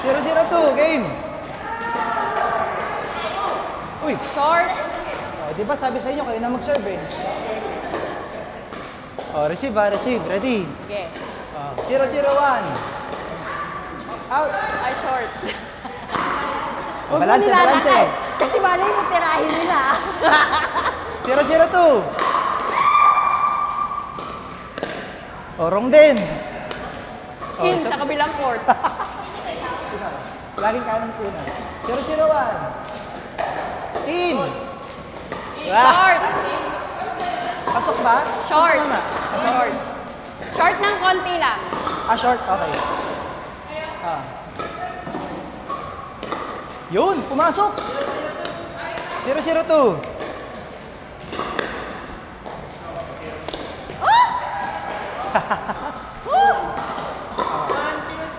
0-0-2, game. Uy, Short. oh, di ba sabi sa inyo kayo na mag-serve eh. Oh, receive ha, receive. Ready? Okay. Oh, 0-0-1. Out. Ay, short. Huwag mo Balance, nilalakas. balance. Kasi malay mo, tirahin nila. 0-0-2. Oh, wrong din. Oh, In sa kabilang court. Laging kanan po na. 0-0-1. In. Short. Pasok ba? Short. Pasok muna. Short. Short ng konti lang. Ah, short. Okay. Ah. Yun, pumasok. 0-0-2.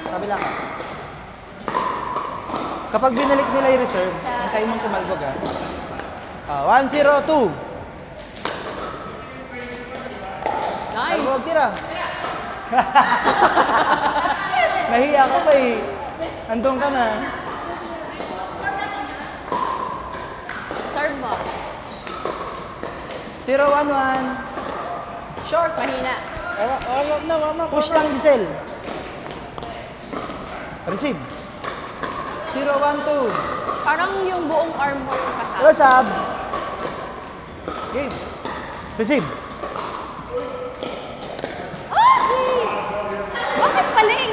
Kabila ka. Kapag binalik nila yung reserve, hintayin mong tumalbog ha. 1-0-2. Talbog, Nice. tira. Nahiya ka pa eh. Andun ka na. Serve mo. 0-1-1. Short. Mahina. Push lang, Giselle. Receive. 0-1-2. Parang yung buong arm mo yung kasama. What's up? Game. Receive. Bakit paling?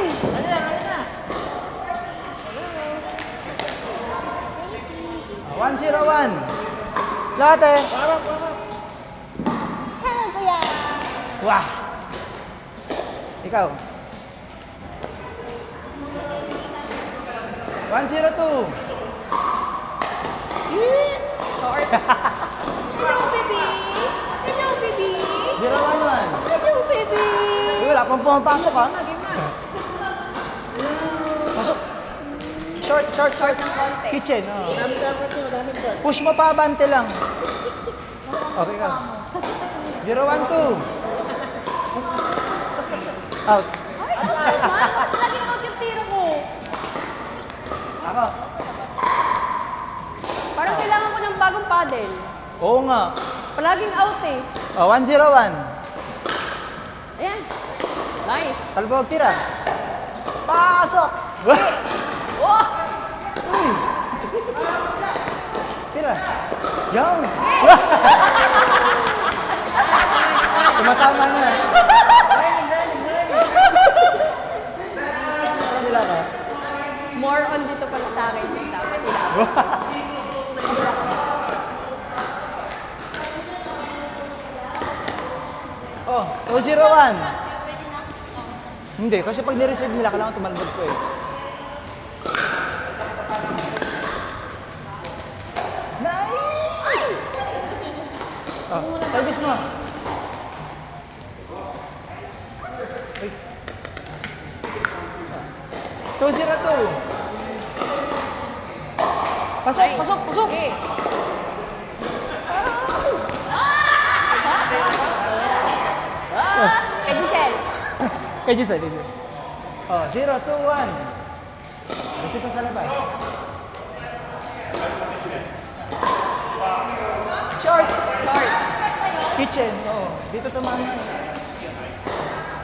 1-0-1. Lahat eh. Hello, kuya. Wah. Ikaw. 1-0-2. Short. Hello, baby. Hello, baby. 0-1-1. Hello, baby. Uy, wala pang pumapasok ha. Pasok. Short, short, Short short. ng konti. Kitchen. Oh. Push mo pa, bante lang. Okay ka. 0-1-2. Out. Ay, ano naman? Bakit laging out yung tiro ko? Ako. Parang kailangan ko ng bagong paddle. Oo nga. Palaging out eh. Oh, 1-0-1. Ayan. Nice. Talbog, tira. Pasok! Oh! Uy! Tira. Yan! Tumatama na. Kabila ka. More on dito pala sa akin yung dapat ilabot. Oh, 2-0-1. Hindi, kasi pag nireserve nila, kailangan tumalbog ko eh. Nice! Oh, service mo. Wait. 2-0-2. Pasok, Nice. pasok, pasok! Okay. Kay Giselle. Kay Giselle, kay Giselle. Oh, 0-2-1. Kasi pa sa labas. Short! Short. Kitchen, oo. Dito tumama.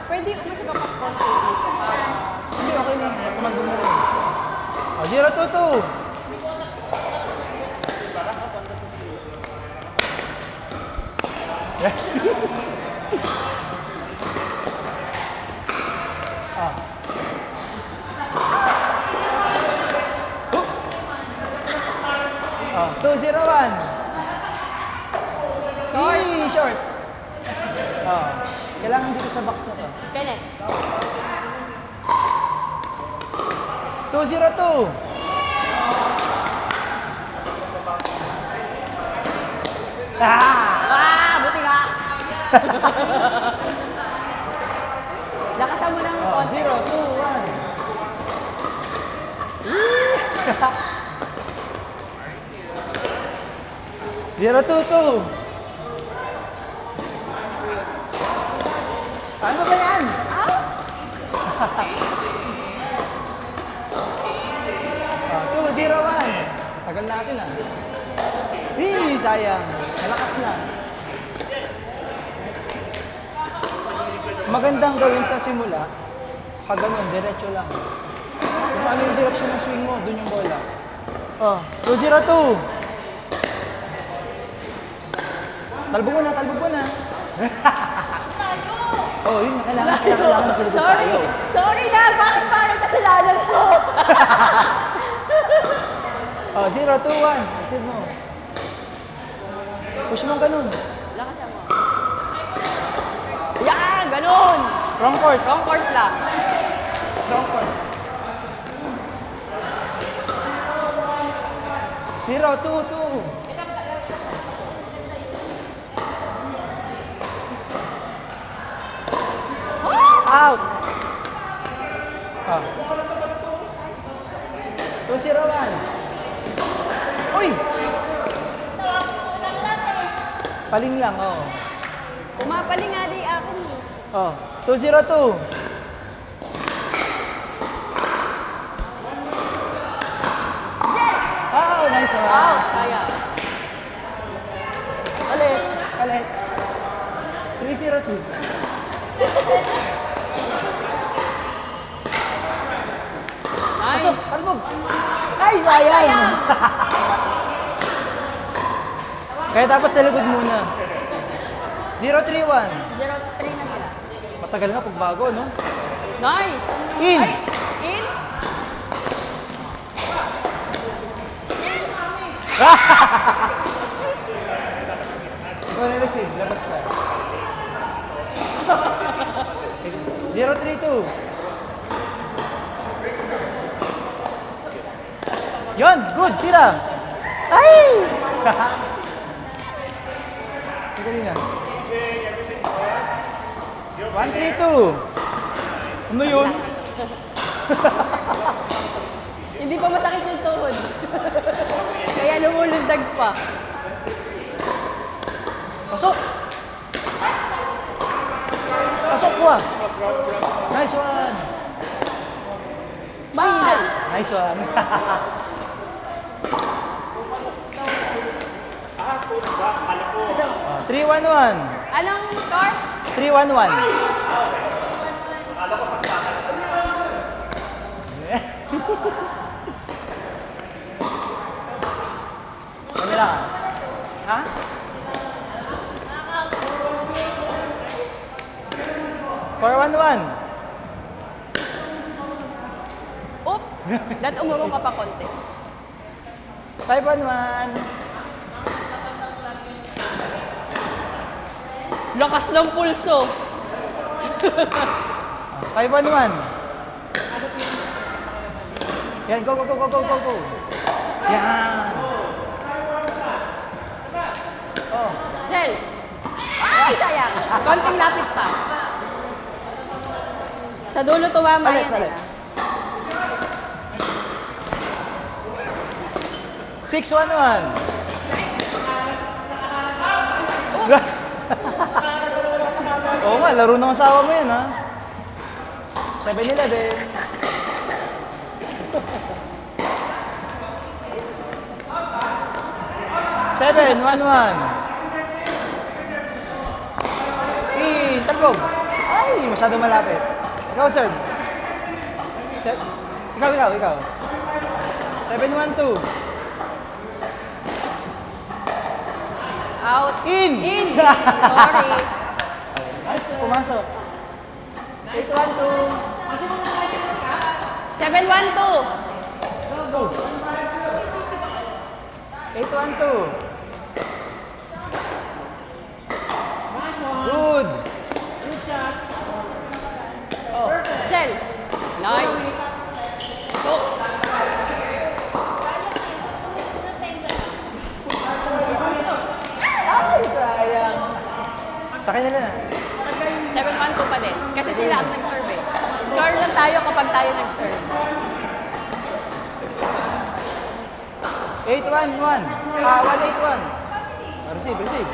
Pwede umasa ka pa konti dito para Hindi, okay lang. Tumalbog na rin. Oh, 0-2-2. Ah. Oh, 2-0-1. Short. Yee, short. Oh, kailangan dito sa box na to. Kenneth. 2-0-2. Ah! Buti ka. Lakasan mo ng Oh, konti. 0-2-1. 0-2-2. Ano ba yan? Out? Tagal natin ah. Sayang. Malakas na. Magandang gawin sa simula. Pag ganun, diretso lang. Kung ano yung direction ng swing mo, dun yung bola. Oh, 2-0-2. Talbog mo na, talbog mo na. Oh, yun, kailangan na sa likod Sorry! tayo. Sorry na! Bakit parang kasalanan ko? Oh, 0-2-1. Receive mo. Push mo ganun. Lakasan mo. Yan! Ganun! Wrong court. Wrong court lang. Wrong court. 0-2-2. Out. Oh. 2-0-1. Uy! Paling lang, oh. Pumapaling nga di akin eh. Oh, 2-0-2. Jet! Oh, nice one. Out! Sayang. Ulit, ulit. 3-0-2. Pasok, Nice! talbog. Ay, sayang. Kaya dapat sa likod muna. 0-3-1. 0-3 na sila. Matagal nga pagbago, no? Nice! In. Ay! In? Ikaw na-receive, labas ka. 0-3-2. Yon, good, tira. Ay! Galing na. 1-3-2. Ano yun? Hindi pa masakit yung tuhod. Kaya lumulundag pa. Pasok! Pasok ko ah! Nice one! Mahal! Nice one! 3-1-1. Anong score? 3-1-1. Ano lang? Ha? For 1-1. Oop! Dahil umurong ka pa konti. 5-1-1. Lakas ng pulso. 5-1-1. Yan, go, go, go, go, go, go, go. Yan. Oh. Zel! Ay, sayang! Konting lapit pa. Sa dulo tumama Palit, yan. palit. Eh. 6-1-1. Oo nga, laro ng asawa mo yan, ha? 7-11. Seven, 1-1. Talbog. Ay, masyado malapit. Ikaw, sir. Ikaw. 7-1-2. Out. In! In! Sorry. Ay, pumasok. 8-1-2. 7-1-2. Go. 8-1-2. Good. Oh. Zel! Nice. So, Ay, sayang. Sa akin nila na. 7-1-2 pa din. Kasi sila ang nag-serve eh. Score lang tayo kapag tayo nag-serve. 8-1-1. 1-8-1. Receive.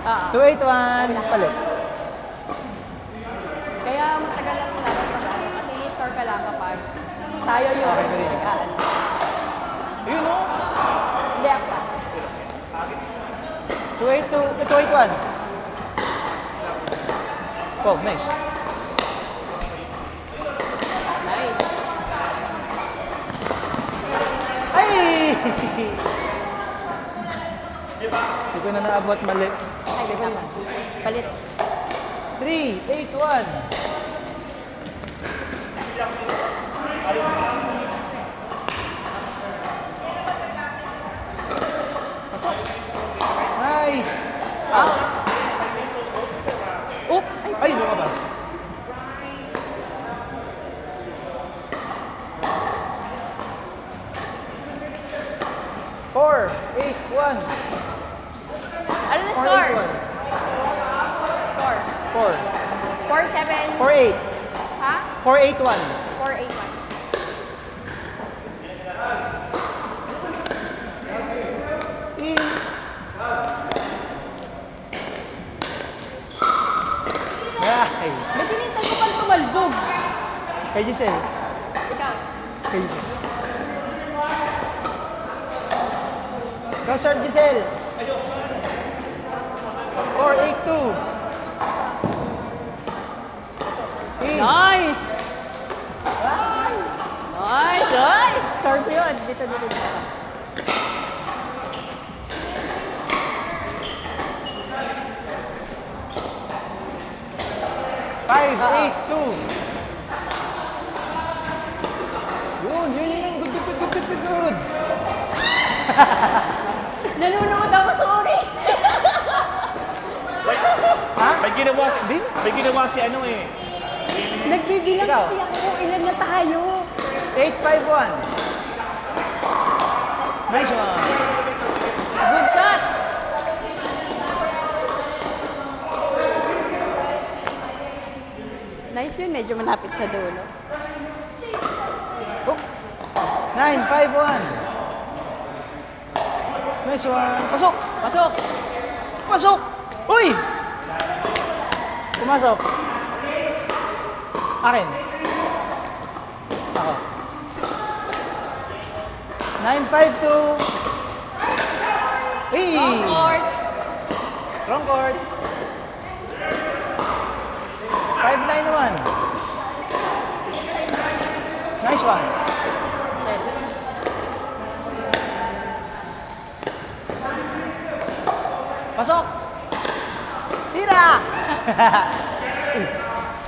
Ah. 2-8-1. Palit. Kaya matagal Tayo yung Okay, sige. nag-aano. Ayun o. Hindi ako pa. 281. Oh, nice. Nice. Ay! Hindi ko na naabot mali. Ay, ganda ka. Palit. 381. Pasok. Nice. Out. Oop! Ay, Ay, lumabas. Four, 8-1. ano na score? 4-8-1. Score. 4. 4-7. 4-8. Ha? 4-8-1. 4-8-1. In. Ay. Ba't hinintay ko pang tumalbog? Kay Giselle. Ikaw. Kay Giselle. Go, Sir Giselle. 4-8-2. In. Nice! Nice! Oy! Scorpion! Dito, dito, dito. Five, 8-2. Yun. Good. Nanonood ako, sorry! Ha? May ginawa si ano eh. Nagbibilang Ikaw. kasi ako kung ilan na tayo. 8-5-1. Nice one. Good shot! Nice yun, medyo malapit sa dulo. Oh. 9-5-1. Nice one. Pasok. Pasok! Pasok. Uy! Pumasok. Akin. Ako. 9-5-2. Hey! Long court! Wrong chord. 5-9-1. Nice one. Pasok. Tira!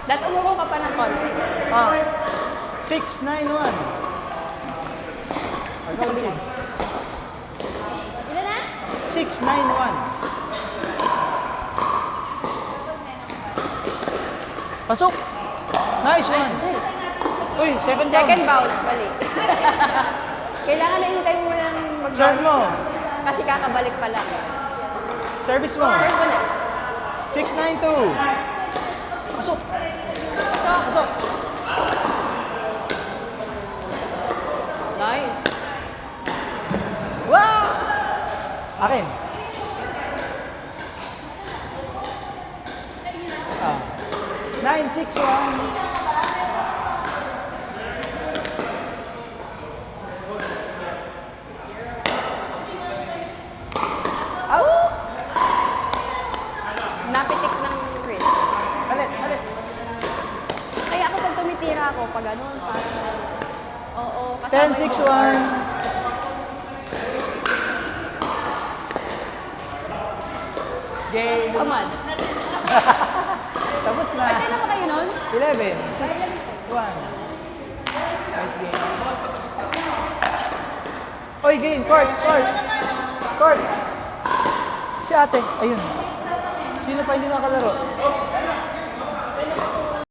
Dat umurong ka pa ng konti. Ah. 6-9-1. Isa ka din. Ilan na? 6-9-1. Pasok. Nice one. Uy, second down. Second bounce, mali. Kailangan na inintay mo muna ng mag-bounce. Serve mo. Kasi kakabalik pa lang. Service mo. Serve mo na. 6-9-2. Pasok. Pasok. Pasok. Nice. Wow! Akin. Ah. 9-6-1. Out! Napitik ng Chris. Malit. Kaya ako pag tumitira ako, pag ganun, parang... Oo, kasama 10-6-1. Game. Come on. Tapos na. Ay, kailan pa kayo nun? 11, 6, 1. Nice game. Oy, game. Court. Si ate. Ayun. Sino pa hindi nakalaro?